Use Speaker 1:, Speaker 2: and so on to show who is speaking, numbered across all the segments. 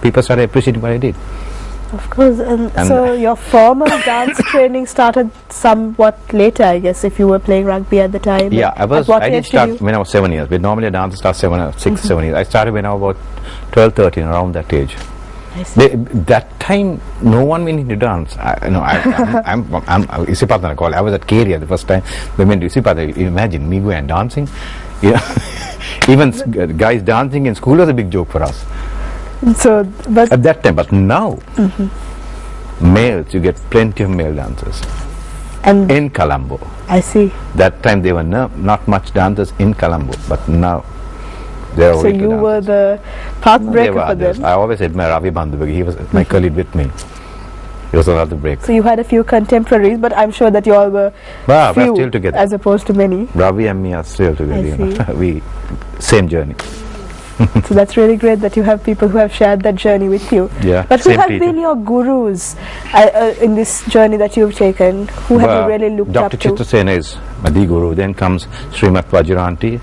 Speaker 1: people started appreciating what I did.
Speaker 2: Of course, and so your formal dance training started somewhat later, I guess, if you were playing rugby at the time.
Speaker 1: Yeah, I did start when I was 7 years, but normally a dancer starts 7 years. I started when I was about 12, 13, around that age.
Speaker 2: I see.
Speaker 1: That time, no one went into dance. I was at Keria the first time. We went to Isipata. Imagine me going and dancing. Yeah. Even guys dancing in school was a big joke for us.
Speaker 2: So, but
Speaker 1: at that time, but now, males, you get plenty of male dancers.
Speaker 2: And
Speaker 1: in Colombo.
Speaker 2: I see.
Speaker 1: That time there were not much dancers in Colombo, but now there are.
Speaker 2: So you were the pathbreaker for them.
Speaker 1: I always admire Ravi Bandhu. He was my colleague with me. He was another break.
Speaker 2: So you had a few contemporaries, but I'm sure that you all were
Speaker 1: we're
Speaker 2: few
Speaker 1: still together,
Speaker 2: as opposed to many.
Speaker 1: Ravi and me are still together. We same journey.
Speaker 2: So that's really great that you have people who have shared that journey with you.
Speaker 1: Yeah.
Speaker 2: But who have been your gurus in this journey that you've taken? Who have you really looked up to?
Speaker 1: Dr. Chitra Sena is the guru. Then comes Srimat Vajiranti,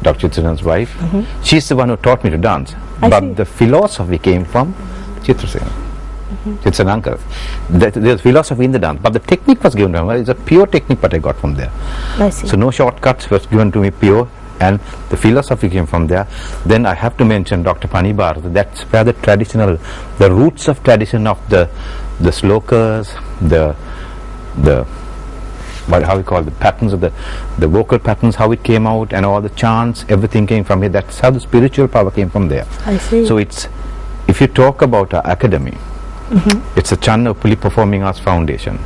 Speaker 1: Dr. Chitra's wife. She's the one who taught me to dance. But the philosophy came from Chitra Sena. It's an uncle. There's philosophy in the dance, but the technique was given to me. It's a pure technique what I got from there.
Speaker 2: I see.
Speaker 1: So no shortcuts was given to me, pure. And the philosophy came from there. Then I have to mention Dr. Panibar. That's where the roots of tradition of the slokas, how we call the patterns of the vocal patterns, how it came out, and all the chants, everything came from here. That's how the spiritual power came from there.
Speaker 2: I see.
Speaker 1: So if you talk about our academy, it's a Channapuli Performing Arts Foundation.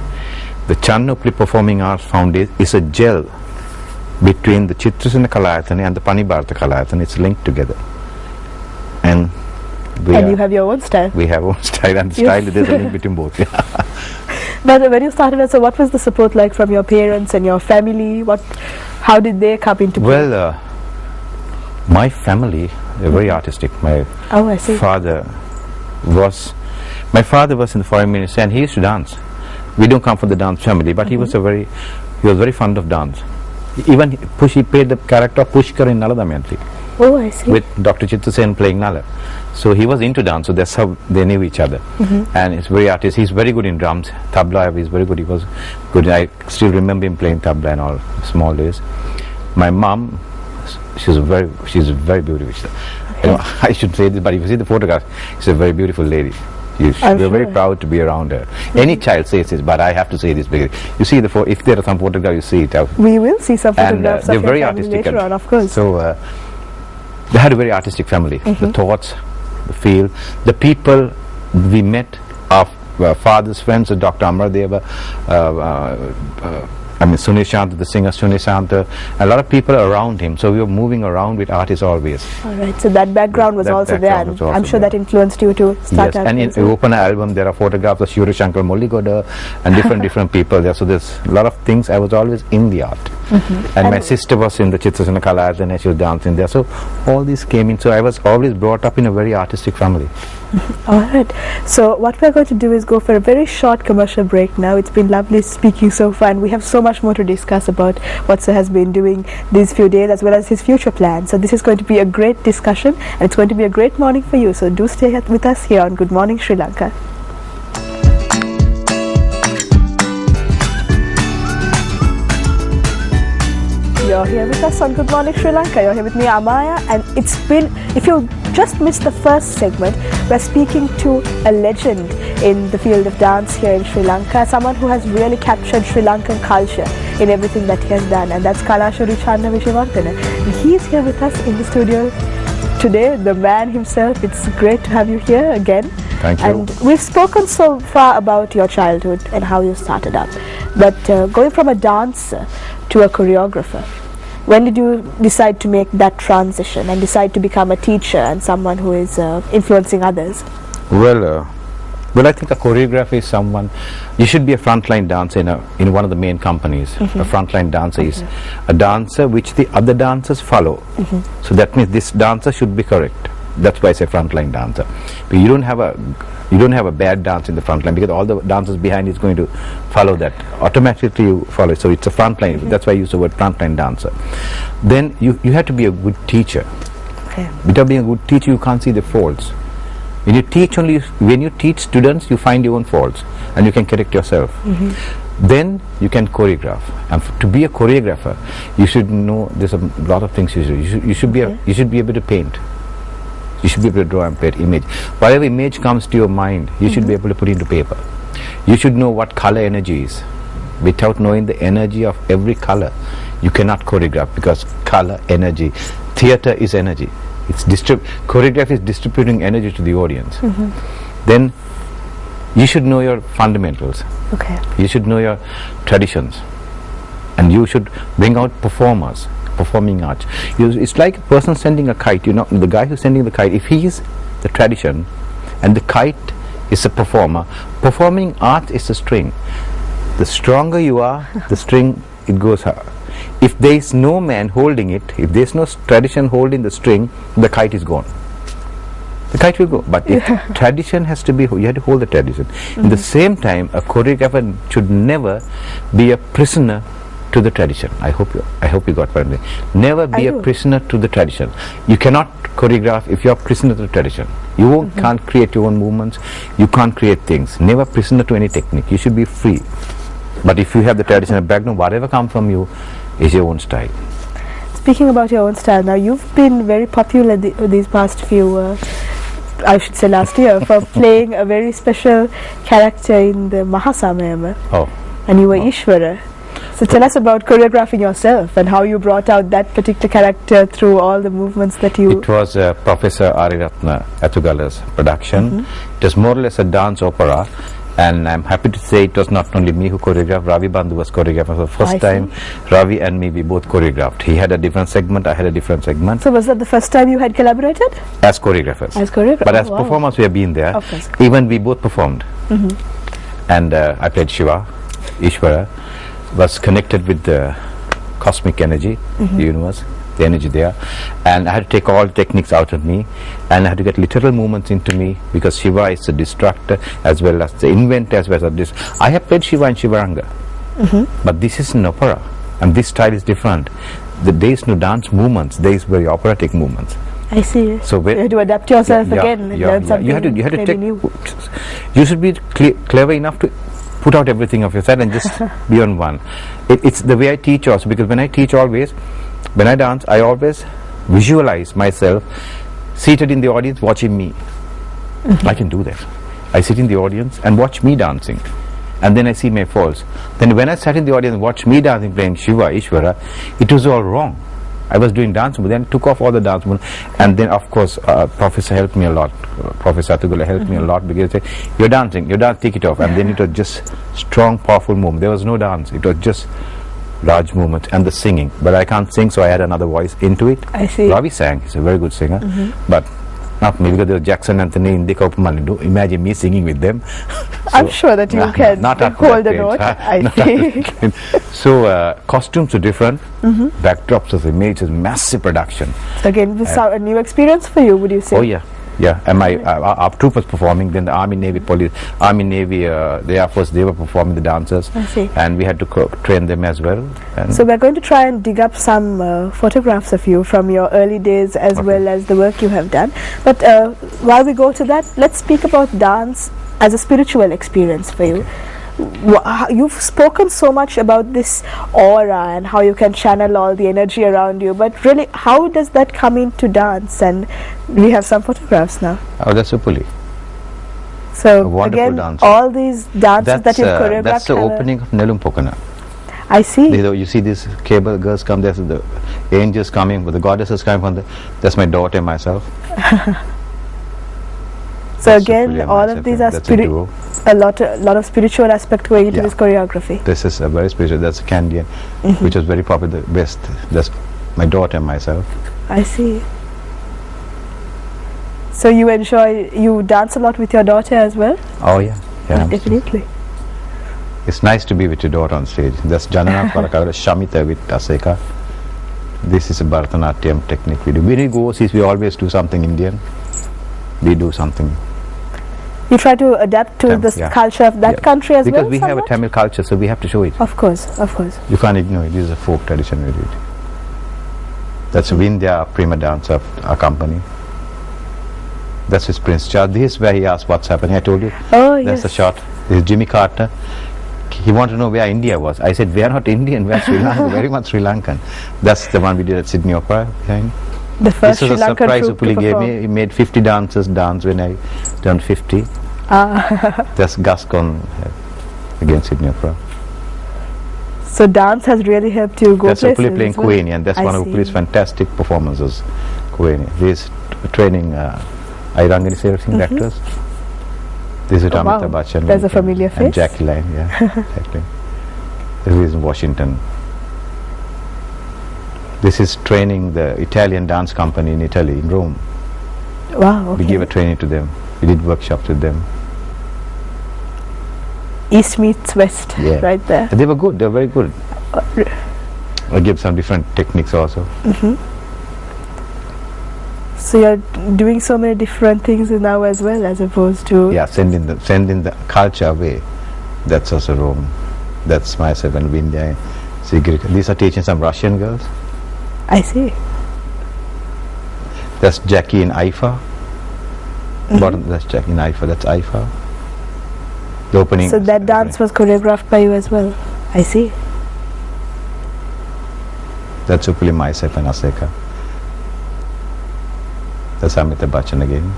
Speaker 1: The Channapuli Performing Arts Foundation is a gel between the Chitrasena Kalayatani and the Panibharata Kalayatani. It's linked together. And
Speaker 2: you have your own style.
Speaker 1: We have our own style, and the style, there's a link between both.
Speaker 2: But when you started, so what was the support like from your parents and your family? How did they come into play?
Speaker 1: Well, my family, they're very artistic. My father was in the foreign ministry, and he used to dance. We don't come from the dance family, but he was very fond of dance. Even he played the character of Pushkar in Nala Damayanti.
Speaker 2: Oh, I see.
Speaker 1: With Dr. Chitra Sen playing Nala. So he was into dance, so that's how they knew each other. And it's very artistic. He's very good in drums. Tabla, he's very good. He was good. I still remember him playing tabla in all small days. My mom, she's very beautiful. You know, I should say this, but if you see the photograph, she's a very beautiful lady. We're very proud to be around her. Any child says this, but I have to say this because you see if there are some photographs, you see it.
Speaker 2: We will see some photographs
Speaker 1: of
Speaker 2: your
Speaker 1: very
Speaker 2: family
Speaker 1: artistic
Speaker 2: later on, of course.
Speaker 1: So they had a very artistic family. The thoughts, the feel, the people we met, our father's friends, Dr. Amardeva, Sunil Shanta, the singer Sunil Shanta, a lot of people around him. So we were moving around with artists always.
Speaker 2: All right. So that background was also there. I'm sure that influenced you to start out.
Speaker 1: And in you open an album, there are photographs of Shuri Shankar Molligoda and different people there. So there's a lot of things. I was always in the art. And my sister was in the Chitrasena Kalayatani, and she was dancing there. So all these came in. So I was always brought up in a very artistic family.
Speaker 2: All right. So what we're going to do is go for a very short commercial break now. It's been lovely speaking so far, and we have so much more to discuss about what Sir has been doing these few days as well as his future plans. So this is going to be a great discussion, and it's going to be a great morning for you. So do stay with us here on Good Morning Sri Lanka. You're here with us on Good Morning Sri Lanka. You're here with me, Amaya, and it's been, if you just missed the first segment, we're speaking to a legend in the field of dance here in Sri Lanka, someone who has really captured Sri Lankan culture in everything that he has done, and that's Kalashuri Channa Vijayawardena. And he's here with us in the studio today, the man himself. It's great to have you here again.
Speaker 1: Thank you.
Speaker 2: And we've spoken so far about your childhood and how you started up, but going from a dancer to a choreographer, when did you decide to make that transition and decide to become a teacher and someone who is influencing others?
Speaker 1: Well, I think a choreographer is someone, you should be a frontline dancer in one of the main companies. A frontline dancer is a dancer which the other dancers follow. So that means this dancer should be correct. That's why I say frontline dancer. But you don't have a bad dance in the front line, because all the dancers behind is going to follow that. Automatically you follow it. So it's a front line. That's why I use the word frontline dancer. Then you have to be a good teacher. Without being a good teacher, you can't see the faults. When you teach students, you find your own faults and you can correct yourself. Then you can choreograph. And to be a choreographer, you should know there's a lot of things you should be able to paint. You should be able to draw and paint image. Whatever image comes to your mind, you should be able to put into paper. You should know what color energy is. Without knowing the energy of every color, you cannot choreograph, because color, energy, theater is energy. Choreography is distributing energy to the audience. Then you should know your fundamentals.
Speaker 2: Okay.
Speaker 1: You should know your traditions, and you should bring out performing arts. It's like a person sending a kite. The guy who's sending the kite, if he is the tradition and the kite is a performer, performing art is a string. The stronger you are, the string, it goes higher. If there is no man holding it, if there is no tradition holding the string, the kite is gone. The kite will go. But if tradition has to be, you have to hold the tradition. In the same time, a choreographer should never be a prisoner to the tradition. I hope you got what I mean. Never be a prisoner to the tradition. You cannot choreograph if you are prisoner to the tradition. You can't create your own movements. You can't create things. Never prisoner to any technique. You should be free. But if you have the traditional background, whatever comes from you is your own style.
Speaker 2: Speaking about your own style, now you've been very popular these past few, I should say last year, for playing a very special character in the Mahasamayama.
Speaker 1: Oh.
Speaker 2: And you were Ishvara. So tell us about choreographing yourself and how you brought out that particular character through all the movements that you...
Speaker 1: It was Professor Ariratna Athugala's production. It was more or less a dance opera. And I'm happy to say it was not only me who choreographed, Ravi Bandhu was choreographed. For the first time, Ravi and me, we both choreographed. He had a different segment, I had a different segment.
Speaker 2: So was that the first time you had collaborated?
Speaker 1: As choreographers.
Speaker 2: As choreographers.
Speaker 1: But as performers, we have been there.
Speaker 2: Of course.
Speaker 1: Even we both performed. And I played Shiva. Ishvara was connected with the cosmic energy, the universe, the energy there. And I had to take all techniques out of me, and I had to get literal movements into me, because Shiva is the destructor as well as the inventor as well as this. I have played Shiva and Shivaranga, but this is an opera, and this style is different. There is no dance movements, there is very operatic movements.
Speaker 2: I see.
Speaker 1: So
Speaker 2: you have to adapt yourself again.
Speaker 1: You have to take. You should be clever enough to put out everything of your side and just be on one. It's the way I teach also, because when I teach always, when I dance, I always visualize myself seated in the audience watching me. I can do that. I sit in the audience and watch me dancing, and then I see my faults. Then when I sat in the audience and watched me dancing, playing Shiva, Ishvara, it was all wrong. I was doing dance moves, then took off all the dance moves, and then of course Professor helped me a lot. Professor Athugala helped me a lot, because he said, you're dancing, take it off. And then it was just strong, powerful movement. There was no dance, it was just large movement and the singing. But I can't sing, so I had another voice into it.
Speaker 2: I see.
Speaker 1: Ravi sang, he's a very good singer, but not me, because there was Jackson, Anthony, Indika Upamanu. Imagine me singing with them.
Speaker 2: I'm sure that you can hold a note. I see.
Speaker 1: So costumes are different, backdrops of image is massive production.
Speaker 2: So again, this is a new experience for you, would you say?
Speaker 1: Oh yeah. Yeah, and our troupe was performing, then the Army, Navy, Police, Army, Navy, the Air Force, they were performing, the dancers.
Speaker 2: I see.
Speaker 1: And we had to train them as well. And
Speaker 2: so we're going to try and dig up some photographs of you from your early days as well as the work you have done. But while we go to that, let's speak about dance as a spiritual experience for you. You've spoken so much about this aura and how you can channel all the energy around you, but really, how does that come into dance? And we have some photographs now.
Speaker 1: Oh, that's Upuli.
Speaker 2: So again, dancer. All these dances that you've choreographed.
Speaker 1: That's the opening of Nelum Pokana.
Speaker 2: I see.
Speaker 1: You see these cable girls come, there's the angels coming, but the goddesses coming from that's my daughter and myself.
Speaker 2: So again, all of these are a lot of spiritual aspect going into this choreography.
Speaker 1: This is a very spiritual. That's Candian, which is very popular. Best. That's my daughter and myself.
Speaker 2: I see. So you dance a lot with your daughter as well?
Speaker 1: Oh yeah,
Speaker 2: definitely.
Speaker 1: It's nice to be with your daughter on stage. That's Janana Parakara Shamita with Aseka. This is a Bharatanatyam technique we do. When we go overseas, we always do something Indian. We do something.
Speaker 2: You try to adapt to the culture of that country as well?
Speaker 1: Because we have a Tamil culture, so we have to show it.
Speaker 2: Of course, of course.
Speaker 1: You can't ignore it. This is a folk tradition we do it. That's Vindhya, prima dance of our company. That's his Prince Charles. This is where he asked what's happening. I told you.
Speaker 2: Oh,
Speaker 1: That's
Speaker 2: yes.
Speaker 1: the shot. This is Jimmy Carter. He wanted to know where India was. I said, we are not Indian, we are Sri Lanka, very much Sri Lankan. That's the one we did at Sydney Opera behind.
Speaker 2: The first
Speaker 1: This was
Speaker 2: Sri
Speaker 1: a
Speaker 2: Lankan
Speaker 1: surprise
Speaker 2: troupe to
Speaker 1: Upuli gave
Speaker 2: perform.
Speaker 1: me. He made 50 dancers dance when I turned 50. That's Gascon against Sydney Opera.
Speaker 2: So dance has really helped you go
Speaker 1: That's
Speaker 2: places.
Speaker 1: Upuli playing
Speaker 2: as well.
Speaker 1: Kueni, and that's
Speaker 2: I
Speaker 1: one of
Speaker 2: see.
Speaker 1: Upuli's fantastic performances. Kueni. He's training Airangani Singh actors. This is
Speaker 2: Oh, wow.
Speaker 1: Amitabh Bachchan.
Speaker 2: There's a familiar face.
Speaker 1: And Jackie Line, yeah, exactly. This is in Washington. This is training the Italian dance company in Italy, in Rome.
Speaker 2: Wow, okay.
Speaker 1: We gave a training to them. We did workshops with them.
Speaker 2: East meets West,
Speaker 1: Yeah.
Speaker 2: right there.
Speaker 1: They were good, they were very good. I give some different techniques also.
Speaker 2: So you're doing so many different things now as well, as opposed to...
Speaker 1: Yeah, sending the culture away. That's also Rome. That's myself and Vindya. Sigrid. These are teaching some Russian girls.
Speaker 2: I see.
Speaker 1: That's Jackie in Haifa. Bottom, that's Jackie in Haifa. That's Haifa. The opening.
Speaker 2: So that dance was choreographed by you as well. I see.
Speaker 1: That's Upuli, myself and Aseka. That's Amitabh Bachchan again.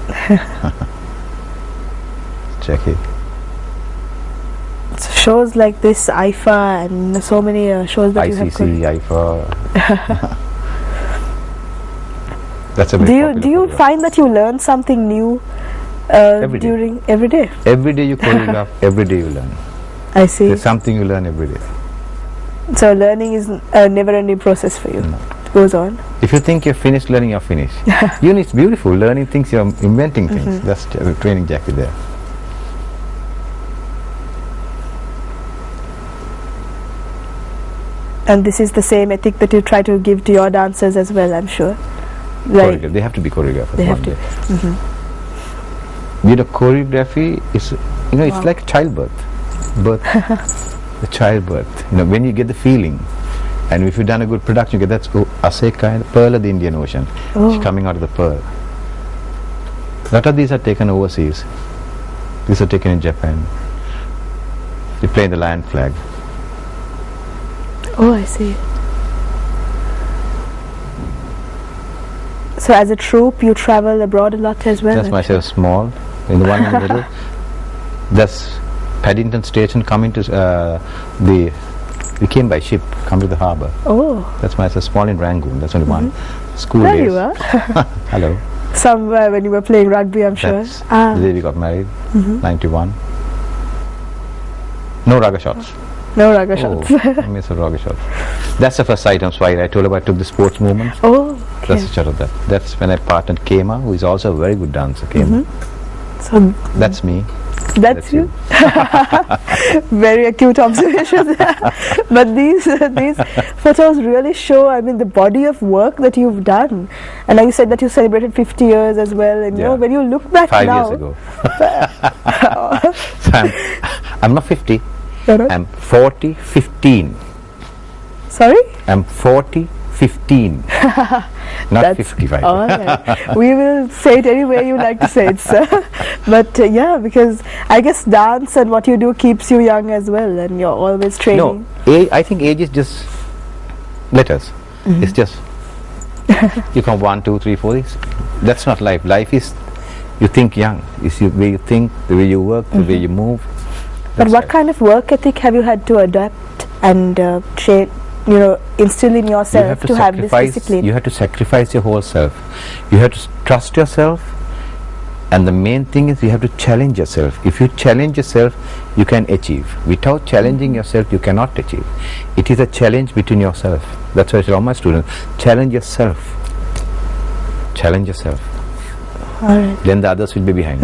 Speaker 1: Jackie.
Speaker 2: So shows like this, IFA, and so many shows that you have.
Speaker 1: ICC, Haifa. That's a very
Speaker 2: Do
Speaker 1: popular
Speaker 2: you
Speaker 1: choreograph.
Speaker 2: find that you learn something new
Speaker 1: Every day.
Speaker 2: during every day?
Speaker 1: Every day you choreograph, every day you learn.
Speaker 2: I see.
Speaker 1: There's something you learn every day.
Speaker 2: So learning is a never-ending process for you.
Speaker 1: No.
Speaker 2: It goes on.
Speaker 1: If you think you're finished learning, you're finished. It's beautiful. Learning things, you're inventing things. That's training Jackie there.
Speaker 2: And this is the same ethic that you try to give to your dancers as well, I'm sure. Right.
Speaker 1: They have to be choreographed.
Speaker 2: They have to.
Speaker 1: Choreography is, it's like childbirth. The childbirth. When you get the feeling, and if you've done a good production, you get that's Aseka and Pearl of the Indian Ocean.
Speaker 2: Oh.
Speaker 1: She's coming out of the pearl. A lot of these are taken overseas. These are taken in Japan. They play the lion flag.
Speaker 2: Oh, I see. So as a troupe, you travel abroad a lot as well?
Speaker 1: That's myself small. In the one in the middle, that's Paddington Station coming to we came by ship, come to the harbour.
Speaker 2: Oh.
Speaker 1: That's myself small in Rangoon. That's only one. School
Speaker 2: There
Speaker 1: days.
Speaker 2: you are.
Speaker 1: Hello.
Speaker 2: Somewhere when you were playing rugby, I'm sure.
Speaker 1: That's the day we got married, 91. No rugger shots.
Speaker 2: No rugger shots.
Speaker 1: I miss a rugger shot. That's the first item slide. I told about I took the sports movement.
Speaker 2: Oh, okay.
Speaker 1: That's a shot of that. That's when I partnered Kema, who is also a very good dancer. Kema.
Speaker 2: So
Speaker 1: That's me.
Speaker 2: that's you. Very acute observation there. But these photos really show, the body of work that you've done. And now you said that you celebrated 50 years as well. And when you look back
Speaker 1: 5
Speaker 2: now,
Speaker 1: years ago. So I'm not 50. I'm 40, 15.
Speaker 2: Sorry?
Speaker 1: I'm 40, 15. Not
Speaker 2: That's
Speaker 1: 55.
Speaker 2: All right. We will say it any way you like to say it, sir. But because I guess dance and what you do keeps you young as well, and you're always training.
Speaker 1: No, I think age is just letters. It's just you come 1, 2, 3, 4. That's not life. Life is you think young. It's the way you think, the way you work, the way you move.
Speaker 2: But
Speaker 1: That's
Speaker 2: what
Speaker 1: life.
Speaker 2: kind of work ethic have you had to adapt and train? Instill in yourself to have this discipline.
Speaker 1: You have to sacrifice your whole self. You have to trust yourself, and the main thing is you have to challenge yourself. If you challenge yourself, you can achieve. Without challenging yourself, you cannot achieve. It is a challenge between yourself. That's why I tell all my students, challenge yourself. Challenge yourself.
Speaker 2: All right.
Speaker 1: Then the others will be behind.